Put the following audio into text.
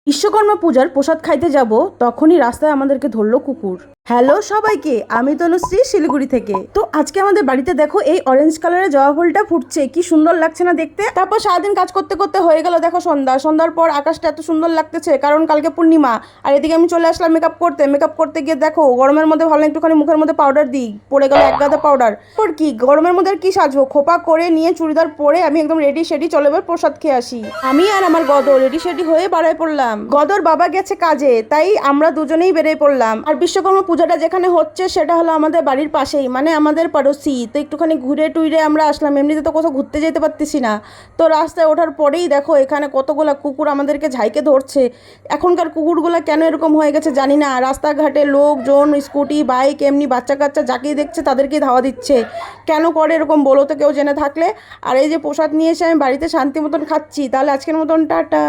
বিশ্বকর্মা পূজার প্রসাদ খাইতে যাব, তখনই রাস্তায় আমাদেরকে ধরলো কুকুর। হ্যালো সবাইকে, আমি তনুশ্রী শিলিগুড়ি থেকে। তো আজকে আমাদের বাড়িতে দেখো এই অরেঞ্জ কালারের জবা ফুলটা ফুটছে, কি সুন্দর লাগছে না দেখতে। তারপর সারাদিন কাজ করতে করতে হয়ে গেল দেখো সন্ধ্যার পর আকাশটা এত সুন্দর লাগতেছে, কারণ কালকে পূর্ণিমা। আর এদিকে আমি চলে আসলাম মেকআপ করতে গিয়ে দেখো গরমের মধ্যে ভালো একটুখানি মুখের মধ্যে পাউডার দিই, পড়ে গেল এক গাদা পাউডার। পর কি গরমের মধ্যে আর কি সাজবো, খোপা করে নিয়ে চুড়িদার পরে আমি একদম রেডি সেডি, চলে এবার প্রসাদ খেয়ে আসি। আমি আর আমার গদর রেডি সেডি হয়ে বাড়ায় পড়লাম। গদর বাবা গেছে কাজে, তাই আমরা দুজনেই বেরিয়ে পড়লাম। আর বিশ্বকর্মা পূজাটা যেখানে হচ্ছে সেটা হলো আমাদের বাড়ির পাশেই, মানে আমাদের পাড়োশি। তো একটুখানি ঘুরে টুইরে আমরা আসলাম, এমনিতে তো কোথাও ঘুরতে যেতে পারতেছি না। তো রাস্তায় ওঠার পরেই দেখো এখানে কতগুলা কুকুর আমাদেরকে ঝাইকে ধরছে। এখনকার কুকুরগুলা কেন এরকম হয়ে গেছে জানি না। রাস্তাঘাটে লোকজন স্কুটি বাইক এমনি বাচ্চা কাচ্চা যাকেই দেখছে তাদেরকেই ধাওয়া দিচ্ছে। কেন করে এরকম বলো তো কেউ জেনে থাকলে। আর এই যে প্রসাদ নিয়ে এসে আমি বাড়িতে শান্তি মতন খাচ্ছি। তাহলে আজকের মতন টাটা।